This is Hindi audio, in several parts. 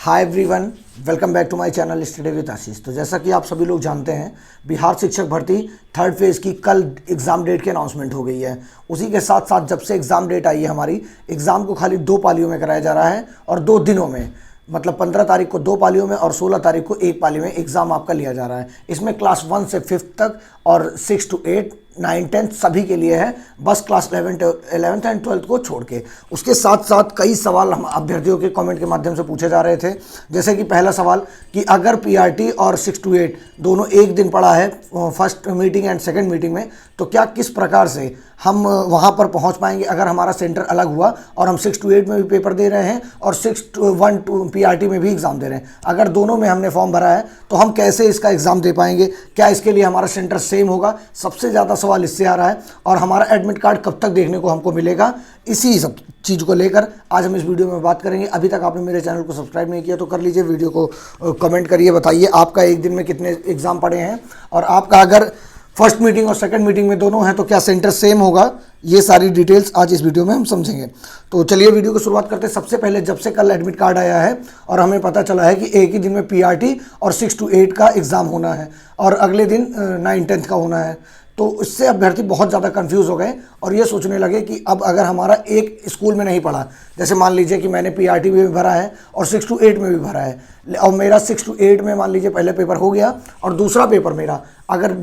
Hi everyone, welcome back to my channel study with Ashish. तो जैसा कि आप सभी लोग जानते हैं, बिहार शिक्षक भर्ती थर्ड फेज़ की कल एग्ज़ाम डेट की अनाउंसमेंट हो गई है। उसी के साथ साथ जब से एग्ज़ाम डेट आई है हमारी, एग्ज़ाम को खाली 2 पालियों में कराया जा रहा है और 2 दिनों में, मतलब 15 तारीख को 2 पालियों में और 16 तारीख को 1 पाली में एग्ज़ाम आपका लिया जा रहा है। इसमें क्लास 1 से 5th तक और 6 to 8, 9, 10 सभी के लिए है, बस क्लास 11th एंड 12th को छोड़ के। उसके साथ साथ कई सवाल हम अभ्यर्थियों के कमेंट के माध्यम से पूछे जा रहे थे। जैसे कि पहला सवाल कि अगर पीआरटी और 6 to 8 दोनों एक दिन पड़ा है first meeting and second meeting में, तो क्या किस प्रकार से हम वहां पर पहुंच पाएंगे अगर हमारा सेंटर अलग हुआ और हम 6 to 8 में भी पेपर दे रहे हैं और 6 to 1 पीआरटी में भी एग्ज़ाम दे रहे हैं। अगर दोनों में हमने फॉर्म भरा है तो हम कैसे इसका एग्ज़ाम दे पाएंगे, क्या इसके लिए हमारा सेंटर सेम होगा, सबसे ज़्यादा सवाल इससे आ रहा है। और हमारा एडमिट कार्ड कब तक देखने को हमको मिलेगा, इसी सब चीज़ को लेकर आज हम इस वीडियो में बात करेंगे। अभी तक आपने मेरे चैनल को सब्सक्राइब नहीं किया तो कर लीजिए, वीडियो को कमेंट करिए, बताइए आपका एक दिन में कितने एग्ज़ाम पड़े हैं और आपका अगर फर्स्ट मीटिंग और सेकंड मीटिंग में दोनों हैं तो क्या सेंटर सेम होगा। ये सारी डिटेल्स आज इस वीडियो में हम समझेंगे। तो चलिए वीडियो को शुरुआत करते हैं। सबसे पहले जब से कल एडमिट कार्ड आया है और हमें पता चला है कि एक ही दिन में पीआरटी और 6 to 8 का एग्ज़ाम होना है और अगले दिन 9-10 का होना है, तो इससे अभ्यर्थी बहुत ज़्यादा कंफ्यूज हो गए और ये सोचने लगे कि अब अगर हमारा एक स्कूल में नहीं पढ़ा, जैसे मान लीजिए कि मैंने पीआरटी में भी भरा है और 6 to 8 में भी भरा है, और मेरा 6 to 8 में मान लीजिए पहले पेपर हो गया और दूसरा पेपर मेरा अगर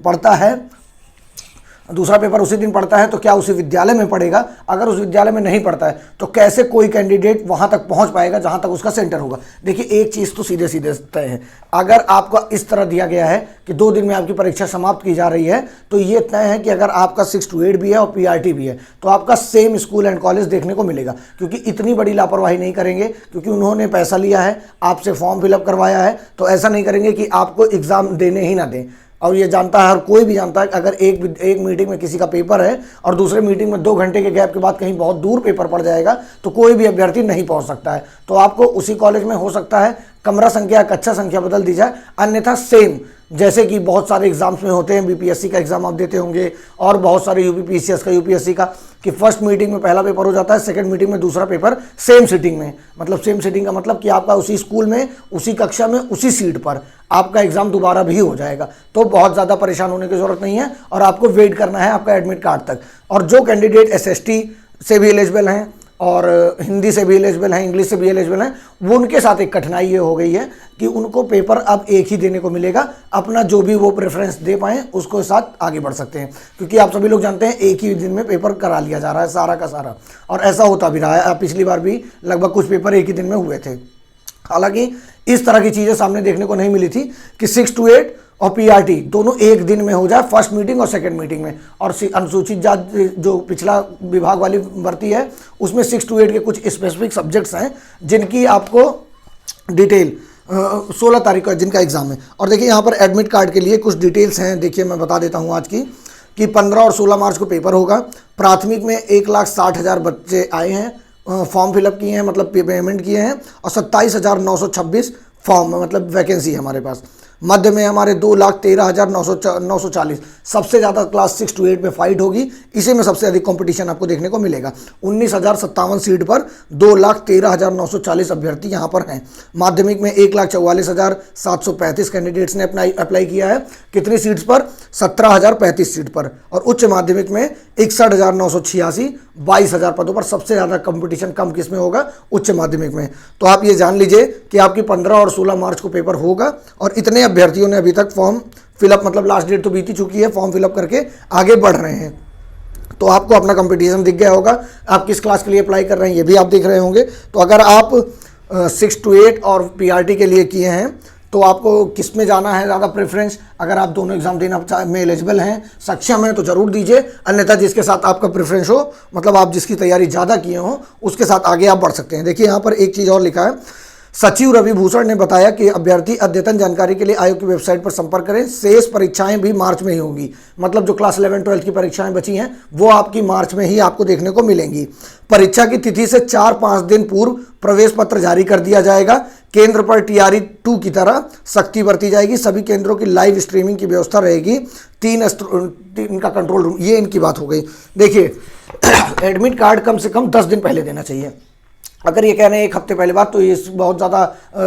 पढ़ता है, दूसरा पेपर उसी दिन पढ़ता है, तो क्या उसी विद्यालय में पढ़ेगा। अगर उस विद्यालय में नहीं पढ़ता है तो कैसे कोई कैंडिडेट वहां तक पहुंच पाएगा जहां तक उसका सेंटर होगा। देखिए, एक चीज़ तो सीधे सीधे तय है, अगर आपका इस तरह दिया गया है कि 2 दिन में आपकी परीक्षा समाप्त की जा रही है, तो ये तय है कि अगर आपका 6 to 8 भी है और पीआरटी भी है तो आपका सेम स्कूल एंड कॉलेज देखने को मिलेगा। क्योंकि इतनी बड़ी लापरवाही नहीं करेंगे, क्योंकि उन्होंने पैसा लिया है, आपसे फॉर्म फिलअप करवाया है, तो ऐसा नहीं करेंगे कि आपको एग्ज़ाम देने ही ना दें। और ये जानता है, हर कोई भी जानता है कि अगर एक मीटिंग में किसी का पेपर है और दूसरे मीटिंग में 2 घंटे के गैप के बाद कहीं बहुत दूर पेपर पड़ जाएगा तो कोई भी अभ्यर्थी नहीं पहुंच सकता है। तो आपको उसी कॉलेज में हो सकता है कमरा संख्या, कक्षा संख्या बदल दी जाए, अन्यथा सेम, जैसे कि बहुत सारे एग्जाम्स में होते हैं, बीपीएससी का एग्जाम आप देते होंगे और बहुत सारे यूपीपीसीएस का, यूपीएससी का, कि फर्स्ट मीटिंग में पहला पेपर हो जाता है, सेकंड मीटिंग में दूसरा पेपर सेम सीटिंग में। मतलब सेम सीटिंग का मतलब कि आपका उसी स्कूल में, उसी कक्षा में, उसी सीट पर आपका एग्जाम दोबारा भी हो जाएगा। तो बहुत ज़्यादा परेशान होने की ज़रूरत नहीं है और आपको वेट करना है आपका एडमिट कार्ड तक। और जो कैंडिडेट एसएसटी से भी एलिजिबल हैं और हिंदी से भी एलिजिबल हैं, इंग्लिश से भी एलिजिबल हैं, वो उनके साथ एक कठिनाई ये हो गई है कि उनको पेपर अब एक ही देने को मिलेगा। अपना जो भी वो प्रेफरेंस दे पाएँ उसको साथ आगे बढ़ सकते हैं, क्योंकि आप सभी लोग जानते हैं एक ही दिन में पेपर करा लिया जा रहा है सारा का सारा, और ऐसा होता भी रहा है। पिछली बार भी लगभग कुछ पेपर एक ही दिन में हुए थे। हालांकि इस तरह की चीज़ें सामने देखने को नहीं मिली थी कि 6 to 8 और पीआरटी दोनों एक दिन में हो जाए, फर्स्ट मीटिंग और सेकंड मीटिंग में। और अनुसूचित जाति जो पिछला विभाग वाली भर्ती है उसमें 6 to 8 के कुछ स्पेसिफिक सब्जेक्ट्स हैं जिनकी आपको डिटेल 16 तारीख को जिनका एग्जाम है। और देखिए यहाँ पर एडमिट कार्ड के लिए कुछ डिटेल्स हैं, देखिए मैं बता देता हूँ आज की, कि 15 और 16 मार्च को पेपर होगा। प्राथमिक में 1,60,000 बच्चे आए हैं, फॉर्म फिलअप किए हैं, मतलब पेमेंट किए हैं, और 27,926 फॉर्म मतलब वैकेंसी है हमारे पास। मध्य में हमारे 2,13,940, सबसे ज़्यादा क्लास 6 to 8 में फाइट होगी, इसी में सबसे अधिक कंपटीशन आपको देखने को मिलेगा। 19,057 सीट पर 2,13,940 अभ्यर्थी यहाँ पर हैं। माध्यमिक में 1,44,735 कैंडिडेट्स ने अप्लाई किया है, कितनी सीट्स पर, 17,035 सीट पर। और उच्च माध्यमिक में 61,986, 22,000 पदों पर। सबसे ज़्यादा कंपटीशन कम किस में होगा, उच्च माध्यमिक में। तो आप ये जान लीजिए कि आपकी 15 और 16 मार्च को पेपर होगा और इतने अभ्यर्थियों ने अभी तक फॉर्म फिलअप, मतलब लास्ट डेट तो बीती चुकी है, फॉर्म फिलअप करके आगे बढ़ रहे हैं। तो आपको अपना कंपटीशन दिख गया होगा, आप किस क्लास के लिए अप्लाई कर रहे हैं ये भी आप देख रहे होंगे। तो अगर आप 6 to 8 और पीआरटी के लिए किए हैं तो आपको किस में जाना है ज़्यादा प्रेफरेंस। अगर आप दोनों एग्जाम देना में एलिजिबल हैं, सक्षम हैं, तो ज़रूर दीजिए, अन्यथा जिसके साथ आपका प्रेफरेंस हो, मतलब आप जिसकी तैयारी ज़्यादा किए हों, उसके साथ आगे आप बढ़ सकते हैं। देखिए यहाँ पर एक चीज़ और लिखा है, सचिव रवि भूषण ने बताया कि अभ्यर्थी अद्यतन जानकारी के लिए आयोग की वेबसाइट पर संपर्क करें। शेष परीक्षाएं भी मार्च में ही होंगी, मतलब जो क्लास 11-12 की परीक्षाएं बची हैं वो आपकी मार्च में ही आपको देखने को मिलेंगी। परीक्षा की तिथि से 4-5 दिन पूर्व प्रवेश पत्र जारी कर दिया जाएगा। केंद्र पर TRE 2 की तरह सख्ती बरती जाएगी। सभी केंद्रों की लाइव स्ट्रीमिंग की व्यवस्था रहेगी। 3 का कंट्रोल रूम, ये इनकी बात हो गई। देखिए एडमिट कार्ड कम से कम 10 दिन पहले देना चाहिए। अगर ये कह रहे हैं एक हफ्ते पहले बात, तो ये बहुत ज़्यादा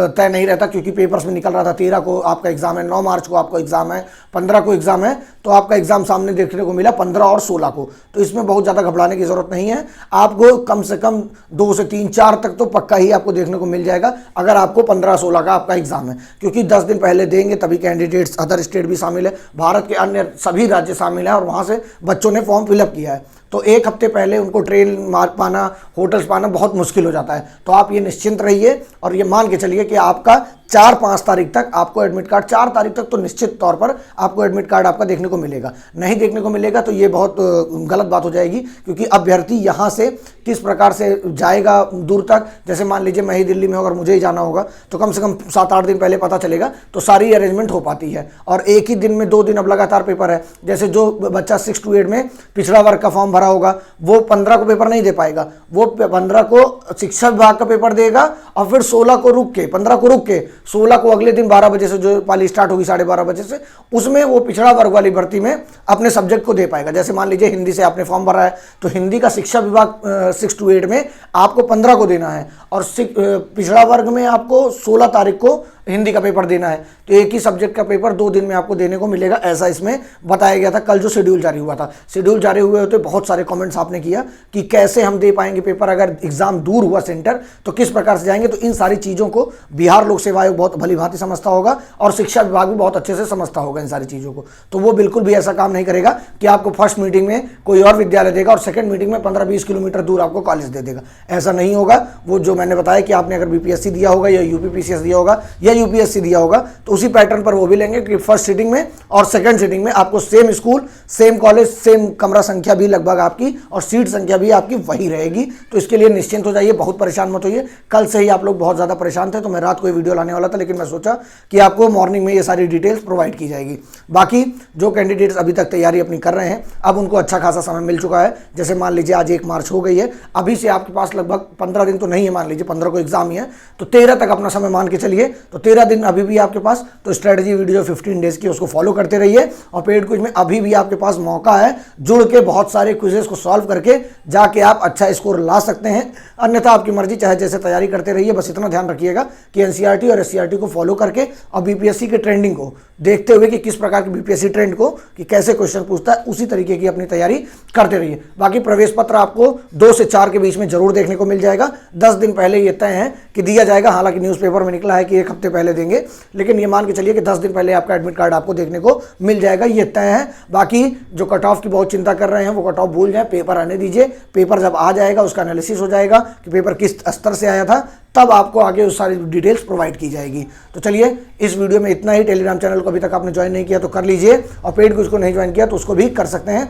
तय नहीं रहता, क्योंकि पेपर्स में निकल रहा था 13 को आपका एग्ज़ाम है, 9 मार्च को आपका एग्ज़ाम है, 15 को एग्ज़ाम है, तो आपका एग्ज़ाम सामने देखने को मिला 15 और 16 को। तो इसमें बहुत ज़्यादा घबराने की ज़रूरत नहीं है, आपको कम से कम 2 से 3 4 तक तो पक्का ही आपको देखने को मिल जाएगा, अगर आपको 15-16 का आपका एग्ज़ाम है, क्योंकि 10 दिन पहले देंगे तभी कैंडिडेट्स, अदर स्टेट भी शामिल है, भारत के अन्य सभी राज्य शामिल हैं और वहाँ से बच्चों ने फॉर्म फिलअप किया है। तो एक हफ्ते पहले उनको ट्रेन मार्ग पाना, होटल्स पाना बहुत मुश्किल हो जाता है। तो आप ये निश्चिंत रहिए और ये मान के चलिए कि आपका 4-5 तारीख तक आपको एडमिट कार्ड, 4 तारीख तक तो निश्चित तौर पर आपको एडमिट कार्ड आपका देखने को मिलेगा। नहीं देखने को मिलेगा तो ये बहुत गलत बात हो जाएगी, क्योंकि अभ्यर्थी यहाँ से किस प्रकार से जाएगा दूर तक। जैसे मान लीजिए मैं ही दिल्ली में अगर मुझे ही जाना होगा तो कम से कम 7-8 दिन पहले पता चलेगा, तो सारी अरेंजमेंट हो पाती है। और एक ही दिन में 2 दिन अब लगातार पेपर है। जैसे जो बच्चा 6 to 8 में पिछड़ा वर्ग का फॉर्म भरा होगा, वो 15 को पेपर नहीं दे पाएगा, वो 15 को शिक्षा विभाग का पेपर देगा और फिर 16 को रुक के, 15 को रुक के 16 को अगले दिन 12 बजे से जो पाली स्टार्ट होगी 12:30 बजे से, उसमें वो पिछड़ा वर्ग वाली भर्ती में अपने सब्जेक्ट को दे पाएगा। जैसे मान लीजिए हिंदी से आपने फॉर्म भरा है, तो हिंदी का शिक्षा विभाग 6 to 8 में आपको 15 को देना है, और पिछड़ा वर्ग में आपको 16 तारीख को हिंदी का पेपर देना है। तो एक ही सब्जेक्ट का पेपर 2 दिन में आपको देने को मिलेगा, ऐसा इसमें बताया गया था कल जो शेड्यूल जारी हुआ था। शेड्यूल जारी हुए होते बहुत सारे कमेंट्स आपने किया कि कैसे हम दे पाएंगे पेपर, अगर एग्जाम दूर हुआ सेंटर तो किस प्रकार से जाएंगे। तो इन सारी चीज़ों को बिहार लोक सेवा आयोग बहुत भली भांति समझता होगा और शिक्षा विभाग भी बहुत अच्छे से समझता होगा इन सारी चीज़ों को। तो वो बिल्कुल भी ऐसा काम नहीं करेगा कि आपको फर्स्ट मीटिंग में कोई और विद्यालय देगा और सेकंड मीटिंग में 15-20 किलोमीटर दूर आपको कॉलेज दे देगा, ऐसा नहीं होगा। वो जो मैंने बताया कि आपने अगर बीपीएससी दिया होगा या यूपीपीसीएस दिया होगा या यूपीएससी दिया होगा, तो उसी पैटर्न पर वो भी लेंगे कि फर्स्ट सीटिंग में और सेकंड सीटिंग में आपको same school, same college, same कमरा संख्या भी लगभग आपकी और सीट संख्या भी आपकी वही रहेगी। तो इसके लिए निश्चिंत हो जाइए, बहुत परेशान मत होइए। कल से ही आप लोग बहुत ज़्यादा परेशान थे, तो मैं रात को ये वीडियो लाने वाला था, लेकिन मैं सोचा कि आपको मॉर्निंग में ये सारी डिटेल्स प्रोवाइड की जाएगी। बाकी जो कैंडिडेट्स अभी तक तैयारी अपनी कर रहे हैं, अब उनको अच्छा खासा समय मिल चुका है। जैसे मान लीजिए आज 1 मार्च हो गई है, अभी से आपके पास लगभग 15 दिन तो नहीं है, मान लीजिए 15 को एग्जाम ही है, तो 13 तक अपना समय मान के चलिए। तो 13 दिन अभी भी आपके पास, तो स्ट्रेटजी वीडियो 15 डेज की उसको फॉलो करते रहिए। और पेड क्विज में अभी भी आपके पास मौका है, जुड़ के बहुत सारे क्विजेस को सॉल्व करके जाके आप अच्छा स्कोर ला सकते हैं। अन्यथा आपकी मर्जी, चाहे जैसे तैयारी करते रहिए। बस इतना ध्यान रखिएगा कि एनसीईआरटी और एससीईआरटी को फॉलो करके और बीपीएससी के ट्रेंडिंग को देखते हुए कि किस प्रकार की बीपीएससी ट्रेंड को कि कैसे क्वेश्चन पूछता है, उसी तरीके की अपनी तैयारी करते रहिए। बाकी प्रवेश पत्र आपको 2 से 4 के बीच में जरूर देखने को मिल जाएगा। 10 दिन पहले ये तय है कि दिया जाएगा, हालांकि न्यूज़पेपर में निकला है कि 1 हफ्ते पहले देंगे, लेकिन ये मान के चलिए कि 10 दिन पहले आपका एडमिट कार्ड आपको देखने को मिल जाएगा, ये तय है। बाकी जो कट ऑफ की बहुत चिंता कर रहे हैं वो कट ऑफ भूल जाए, पेपर आने दीजिए। पेपर जब आ जाएगा उसका एनालिसिस हो जाएगा कि पेपर किस स्तर से आया था, तब आपको आगे उस सारी डिटेल्स प्रोवाइड की जाएगी। तो चलिए इस वीडियो में इतना ही। टेलीग्राम चैनल को अभी तक आपने ज्वाइन नहीं किया तो कर लीजिए, और पेड को उसको नहीं ज्वाइन किया तो उसको भी कर सकते हैं।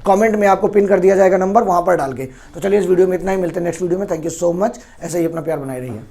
कमेंट में आपको पिन कर दिया जाएगा नंबर, वहां पर डाल के। तो चलिए इस वीडियो में इतना ही, मिलते हैं नेक्स्ट वीडियो में। थैंक यू सो मच, ऐसे ही अपना प्यार बनाए रहिए।